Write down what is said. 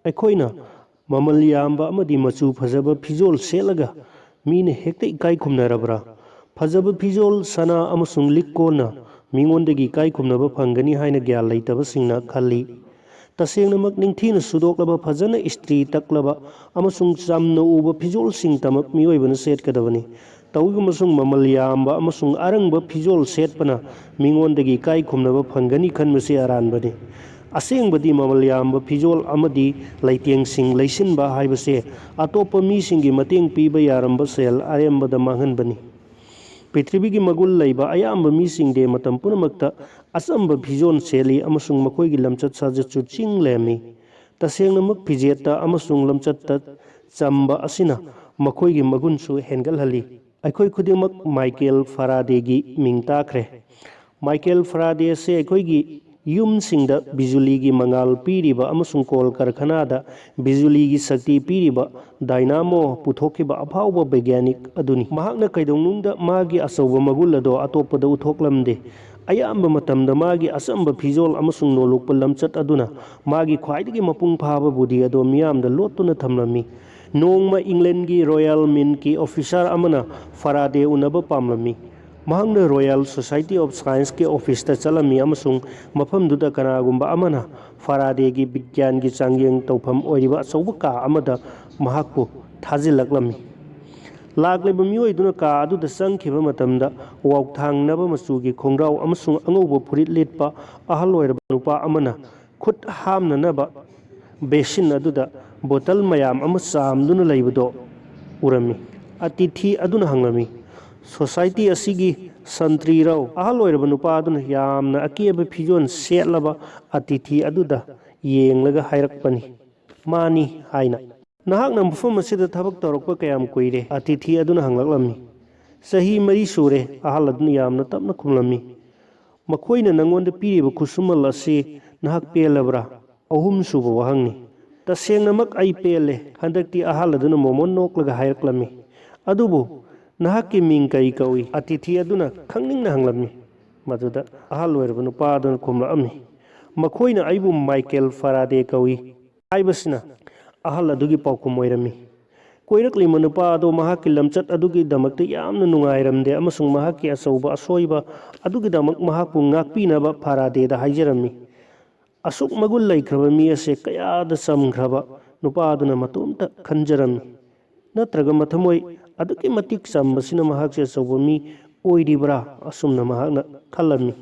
ꯑꯩꯈꯣꯏꯅ ꯃꯃꯜ ꯌꯥꯝꯕ ꯑꯃꯗꯤ ꯃꯆꯨ ꯐꯖꯕ ꯐꯤꯖꯣꯜ ꯁꯦꯠꯂꯒ ꯃꯤꯅ ꯍꯦꯛꯇ ꯏꯀꯥꯏ ꯈꯨꯝꯅꯔꯕ꯭ꯔꯥ? ꯐꯖꯕ ꯐꯤꯖꯣꯜ ꯁꯅꯥ ꯑꯃꯁꯨꯡ ꯂꯤꯛ-ꯀꯣꯟꯅ ꯃꯤꯉꯣꯟꯗꯒꯤ ꯏꯀꯥꯏ ꯈꯨꯝꯅꯕ ꯐꯪꯒꯅꯤ ꯍꯥꯏꯅ ꯒ꯭ꯌꯥꯟ ꯂꯩꯇꯕꯁꯤꯡꯅ ꯈꯜꯂꯤ꯫ ꯇꯁꯦꯡꯅꯃꯛ ꯅꯤꯡꯊꯤꯅ ꯁꯨꯗꯣꯛꯂꯕ, ꯐꯖꯅ ꯏꯁꯇ꯭ꯔꯤ ꯇꯛꯂꯕ ꯑꯃꯁꯨꯡ ꯆꯝꯅ ꯎꯕ ꯐꯤꯖꯣꯜꯁꯤꯡꯇꯃꯛ ꯃꯤꯑꯣꯏꯕꯅ ꯁꯦꯠꯀꯗꯕꯅꯤ꯫ ꯇꯧꯏꯒꯨꯝꯕꯁꯨꯡ ꯃꯃꯜ ꯌꯥꯝꯕ ꯑꯃꯁꯨꯡ ꯑꯔꯪꯕ ꯐꯤꯖꯣꯜ ꯁꯦꯠꯄꯅ ꯃꯤꯉꯣꯟꯗꯒꯤ ꯏꯀꯥꯏ ꯈꯨꯝꯅꯕ ꯐꯪꯒꯅꯤ ꯈꯟꯕꯁꯤ ꯑꯔꯥꯟꯕꯅꯤ꯫ ꯑꯁꯦꯡꯕꯗꯤ ꯃꯃꯜ ꯌꯥꯝꯕ ꯐꯤꯖꯣꯜ ꯑꯃꯗꯤ ꯂꯩꯇꯦꯡꯁꯤꯡ ꯂꯩꯁꯤꯟꯕ ꯍꯥꯏꯕꯁꯦ ꯑꯇꯣꯞꯄ ꯃꯤꯁꯤꯡꯒꯤ ꯃꯇꯦꯡ ꯄꯤꯕ ꯌꯥꯔꯝꯕ ꯁꯦꯜ ꯑꯔꯦꯝꯕꯗ ꯃꯥꯡꯍꯟꯕꯅꯤ꯫ ꯄ꯭ꯔꯤꯊꯤꯕꯤꯒꯤ ꯃꯒꯨꯟ ꯂꯩꯕ ꯑꯌꯥꯝꯕ ꯃꯤꯁꯤꯡꯗꯤ ꯃꯇꯝ ꯄꯨꯝꯅꯃꯛꯇ ꯑꯆꯝꯕ ꯐꯤꯖꯣꯜ ꯁꯦꯠꯂꯤ ꯑꯃꯁꯨꯡ ꯃꯈꯣꯏꯒꯤ ꯂꯝꯆꯠ ꯁꯥꯖꯠꯁꯨ ꯆꯤꯡ ꯂꯦꯝꯃꯤ꯫ ꯇꯁꯦꯡꯅꯃꯛ ꯐꯤꯖꯦꯠꯇ ꯑꯃꯁꯨꯡ ꯂꯝꯆꯠꯇ ꯆꯝꯕ ꯑꯁꯤꯅ ꯃꯈꯣꯏꯒꯤ ꯃꯒꯨꯟꯁꯨ ꯍꯦꯟꯒꯠꯍꯜꯂꯤ꯫ ꯑꯩꯈꯣꯏ ꯈꯨꯗꯤꯡꯃꯛ ꯃꯥꯏꯀꯦꯜ ꯐꯥꯔꯥꯗꯦꯒꯤ ꯃꯤꯡ ꯇꯥꯈ꯭ꯔꯦ꯫ ꯃꯥꯏꯀꯦꯜ ꯐꯥꯔꯥꯗꯦ ꯑꯁꯤ ꯑꯩꯈꯣꯏꯒꯤ ꯌꯨꯝꯁꯤꯡꯗ ꯕꯤꯖꯨꯂꯤꯒꯤ ꯃꯉꯥꯜ ꯄꯤꯔꯤꯕ ꯑꯃꯁꯨꯡ ꯀꯣꯜ ꯀꯔꯈꯥꯅꯥꯗ ꯕꯤꯖꯨꯂꯤꯒꯤ ꯁꯛꯇꯤ ꯄꯤꯔꯤꯕ ꯗꯥꯏꯅꯥꯃꯣ ꯄꯨꯊꯣꯛꯈꯤꯕ ꯑꯐꯥꯎꯕ ꯕꯩꯒ꯭ꯌꯥꯅꯤꯛ ꯑꯗꯨꯅꯤ꯫ ꯃꯍꯥꯛꯅ ꯀꯩꯗꯧꯅꯨꯡꯗ ꯃꯥꯒꯤ ꯑꯆꯧꯕ ꯃꯒꯨꯟ ꯑꯗꯨ ꯑꯇꯣꯞꯄꯗ ꯎꯠꯊꯣꯛꯂꯝꯗꯦ꯫ ꯑꯌꯥꯝꯕ ꯃꯇꯝꯗ ꯃꯥꯒꯤ ꯑꯆꯝꯕ ꯐꯤꯖꯣꯜ ꯑꯃꯁꯨꯡ ꯅꯣꯂꯨꯛꯄ ꯂꯝꯆꯠ ꯑꯗꯨꯅ ꯃꯥꯒꯤ ꯈ꯭ꯋꯥꯏꯗꯒꯤ ꯃꯄꯨꯡ ꯐꯥꯕ ꯕꯨꯙꯤ ꯑꯗꯨ ꯃꯤꯌꯥꯝꯗ ꯂꯣꯠꯇꯨꯅ ꯊꯝꯂꯝꯃꯤ꯫ ꯅꯣꯡꯃ ꯏꯪꯂꯦꯟꯒꯤ ꯔꯣꯌꯦꯜ ꯃꯤꯟꯠꯀꯤ ꯑꯣꯐꯤꯁꯥꯔ ꯑꯃꯅ ꯐꯥꯔꯥꯗꯦ ꯎꯅꯕ ꯄꯥꯝꯂꯝꯃꯤ꯫ ꯃꯍꯥꯛꯅ ꯔꯣꯌꯦꯜ ꯁꯣꯁꯥꯏꯇꯤ ꯑꯣꯐ ꯁꯥꯏꯟꯁꯀꯤ ꯑꯣꯐꯤꯁꯇ ꯆꯠꯂꯝꯃꯤ ꯑꯃꯁꯨꯡ ꯃꯐꯝꯗꯨꯗ ꯀꯅꯥꯒꯨꯝꯕ ꯑꯃꯅ ꯐꯥꯔꯥꯗꯦꯒꯤ ꯕꯤꯒ꯭ꯌꯥꯟꯒꯤ ꯆꯥꯡꯌꯦꯡ ꯇꯧꯐꯝ ꯑꯣꯏꯔꯤꯕ ꯑꯆꯧꯕ ꯀꯥ ꯑꯃꯗ ꯃꯍꯥꯛꯄꯨ ꯊꯥꯖꯤꯜꯂꯛꯂꯝꯃꯤ꯫ ꯂꯥꯛꯂꯤꯕ ꯃꯤꯑꯣꯏꯗꯨꯅ ꯀꯥ ꯑꯗꯨꯗ ꯆꯪꯈꯤꯕ ꯃꯇꯝꯗ ꯋꯥꯎꯊꯥꯡꯅꯕ ꯃꯆꯨꯒꯤ ꯈꯣꯡꯒ꯭ꯔꯥꯎ ꯑꯃꯁꯨꯡ ꯑꯉꯧꯕ ꯐꯨꯔꯤꯠ ꯂꯤꯠꯄ ꯑꯍꯜ ꯑꯣꯏꯔꯕ ꯅꯨꯄꯥ ꯑꯃꯅ ꯈꯨꯠ ꯍꯥꯝꯅꯅꯕ ꯕꯦꯁꯤꯟ ꯑꯗꯨꯗ ꯕꯣꯇꯜ ꯃꯌꯥꯝ ꯑꯃ ꯆꯥꯝꯗꯨꯅ ꯂꯩꯕꯗꯨ ꯎꯔꯝꯃꯤ꯫ ꯑꯇꯤꯊꯤ ꯑꯗꯨꯅ ꯍꯪꯂꯝꯃꯤ, "ꯁꯣꯁꯥꯏꯇꯤ ꯑꯁꯤꯒꯤ ꯁꯟꯇ꯭ꯔꯤꯔꯣ?" ꯑꯍꯜ ꯑꯣꯏꯔꯕ ꯅꯨꯄꯥ ꯑꯗꯨꯅ ꯌꯥꯝꯅ ꯑꯀꯦꯕ ꯐꯤꯖꯣꯜ ꯁꯦꯠꯂꯕ ꯑꯇꯤꯊꯤ ꯑꯗꯨꯗ ꯌꯦꯡꯂꯒ ꯍꯥꯏꯔꯛꯄꯅꯤ, "ꯃꯥꯅꯤ" ꯍꯥꯏꯅ꯫ "ꯅꯍꯥꯛꯅ ꯃꯐꯝ ꯑꯁꯤꯗ ꯊꯕꯛ ꯇꯧꯔꯛꯄ ꯀꯌꯥꯝ ꯀꯨꯏꯔꯦ?" ꯑꯇꯤꯊꯤ ꯑꯗꯨꯅ ꯍꯪꯂꯛꯂꯝꯃꯤ꯫ "ꯆꯍꯤ 4 ꯁꯨꯔꯦ", ꯑꯍꯜ ꯑꯗꯨꯅ ꯌꯥꯝꯅ ꯇꯞꯅ ꯈꯨꯝꯂꯝꯃꯤ꯫ "ꯃꯈꯣꯏꯅ ꯅꯉꯣꯟꯗ ꯄꯤꯔꯤꯕ ꯈꯨꯠꯁꯨꯃꯜ ꯑꯁꯤ ꯅꯍꯥꯛ ꯄꯦꯜꯂꯕ꯭ꯔꯥ?" ꯑꯍꯨꯝꯁꯨꯕ ꯋꯥꯍꯪꯅꯤ꯫ "ꯇꯁꯦꯡꯅꯃꯛ ꯑꯩ ꯄꯦꯜꯂꯦ", ꯍꯟꯗꯛꯇꯤ ꯑꯍꯜ ꯑꯗꯨꯅ ꯃꯣꯃꯣꯟ ꯅꯣꯛꯂꯒ ꯍꯥꯏꯔꯛꯂꯝꯃꯤ꯫ "ꯑꯗꯨꯕꯨ ꯅꯍꯥꯛꯀꯤ ꯃꯤꯡ ꯀꯔꯤ ꯀꯧꯏ?" ꯑꯇꯤꯊꯤ ꯑꯗꯨꯅ ꯈꯪꯅꯤꯡꯅ ꯍꯪꯂꯝꯃꯤ꯫ ꯃꯗꯨꯗ ꯑꯍꯜ ꯑꯣꯏꯔꯕ ꯅꯨꯄꯥ ꯑꯗꯨꯅ ꯈꯨꯝꯂꯛꯑꯝꯃꯤ, "ꯃꯈꯣꯏꯅ ꯑꯩꯕꯨ ꯃꯥꯏꯀꯦꯜ ꯐꯥꯔꯥꯗꯦ ꯀꯧꯏ" ꯍꯥꯏꯕꯁꯤꯅ ꯑꯍꯜ ꯑꯗꯨꯒꯤ ꯄꯥꯎꯈꯨꯝ ꯑꯣꯏꯔꯝꯃꯤ꯫ ꯀꯣꯏꯔꯛꯂꯤꯕ ꯅꯨꯄꯥ ꯑꯗꯨ ꯃꯍꯥꯛꯀꯤ ꯂꯝꯆꯠ ꯑꯗꯨꯒꯤꯗꯃꯛꯇ ꯌꯥꯝꯅ ꯅꯨꯡꯉꯥꯏꯔꯝꯗꯦ ꯑꯃꯁꯨꯡ ꯃꯍꯥꯛꯀꯤ ꯑꯆꯧꯕ ꯑꯁꯣꯏꯕ ꯑꯗꯨꯒꯤꯗꯃꯛ ꯃꯍꯥꯛꯄꯨ ꯉꯥꯛꯄꯤꯅꯕ ꯐꯥꯔꯥꯗꯦꯗ ꯍꯥꯏꯖꯔꯝꯃꯤ꯫ ꯑꯁꯨꯛ ꯃꯒꯨꯟ ꯂꯩꯈ꯭ꯔꯕ ꯃꯤ ꯑꯁꯤ ꯀꯌꯥꯗ ꯆꯝꯈ꯭ꯔꯕ ꯅꯨꯄꯥ ꯑꯗꯨꯅ ꯃꯇꯣꯝꯇ ꯈꯟꯖꯔꯝꯃꯤ꯫ ꯅꯠꯇ꯭ꯔꯒ ꯃꯊꯃꯣꯏ ꯑꯗꯨꯛꯀꯤ ꯃꯇꯤꯛ ꯆꯝꯕꯁꯤꯅ ꯃꯍꯥꯛꯁꯦ ꯑꯆꯧꯕ ꯃꯤ ꯑꯣꯏꯔꯤꯕ꯭ꯔꯥ? ꯑꯁꯨꯝꯅ ꯃꯍꯥꯛꯅ ꯈꯜꯂꯝꯃꯤ꯫